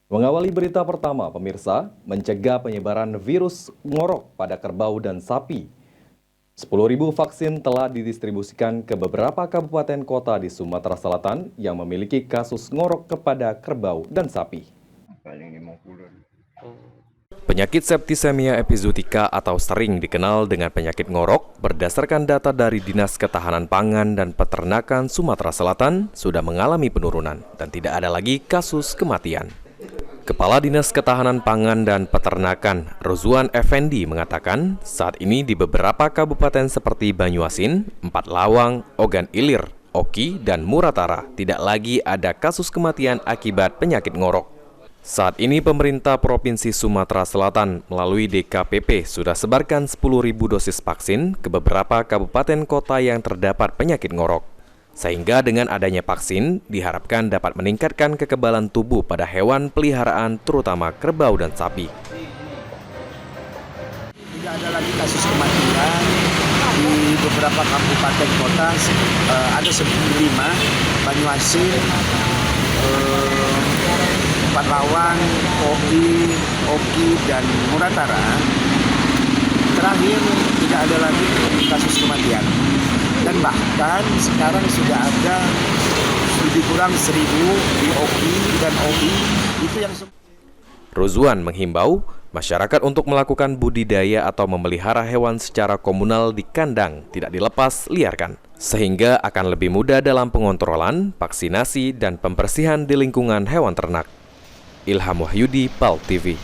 Mengawali berita pertama, pemirsa, mencegah penyebaran virus ngorok pada kerbau dan sapi. 10.000 vaksin telah didistribusikan ke beberapa kabupaten kota di Sumatera Selatan yang memiliki kasus ngorok kepada kerbau dan sapi. Penyakit septisemia epizootica atau sering dikenal dengan penyakit ngorok berdasarkan data dari Dinas Ketahanan Pangan dan Peternakan Sumatera Selatan sudah mengalami penurunan dan tidak ada lagi kasus kematian. Kepala Dinas Ketahanan Pangan dan Peternakan, Rozwan Effendi mengatakan saat ini di beberapa kabupaten seperti Banyuasin, Empat Lawang, Ogan Ilir, Oki, dan Muratara tidak lagi ada kasus kematian akibat penyakit ngorok. Saat ini pemerintah Provinsi Sumatera Selatan melalui DKPP sudah sebarkan 10.000 dosis vaksin ke beberapa kabupaten kota yang terdapat penyakit ngorok. Sehingga dengan adanya vaksin diharapkan dapat meningkatkan kekebalan tubuh pada hewan peliharaan terutama kerbau dan sapi. Tidak ada lagi kasus kematian di beberapa kabupaten kota, ada 5, Banyuasin, Empat Lawang, Oki, dan Muratara. Terakhir tidak ada lagi kasus kematian. Dan bahkan sekarang sudah ada lebih kurang 1.000 di Oki dan OI. Itu yang Rozwan menghimbau masyarakat untuk melakukan budidaya atau memelihara hewan secara komunal di kandang tidak dilepas liarkan, sehingga akan lebih mudah dalam pengontrolan, vaksinasi, dan pembersihan di lingkungan hewan ternak. Ilham Wahyudi, PAL TV.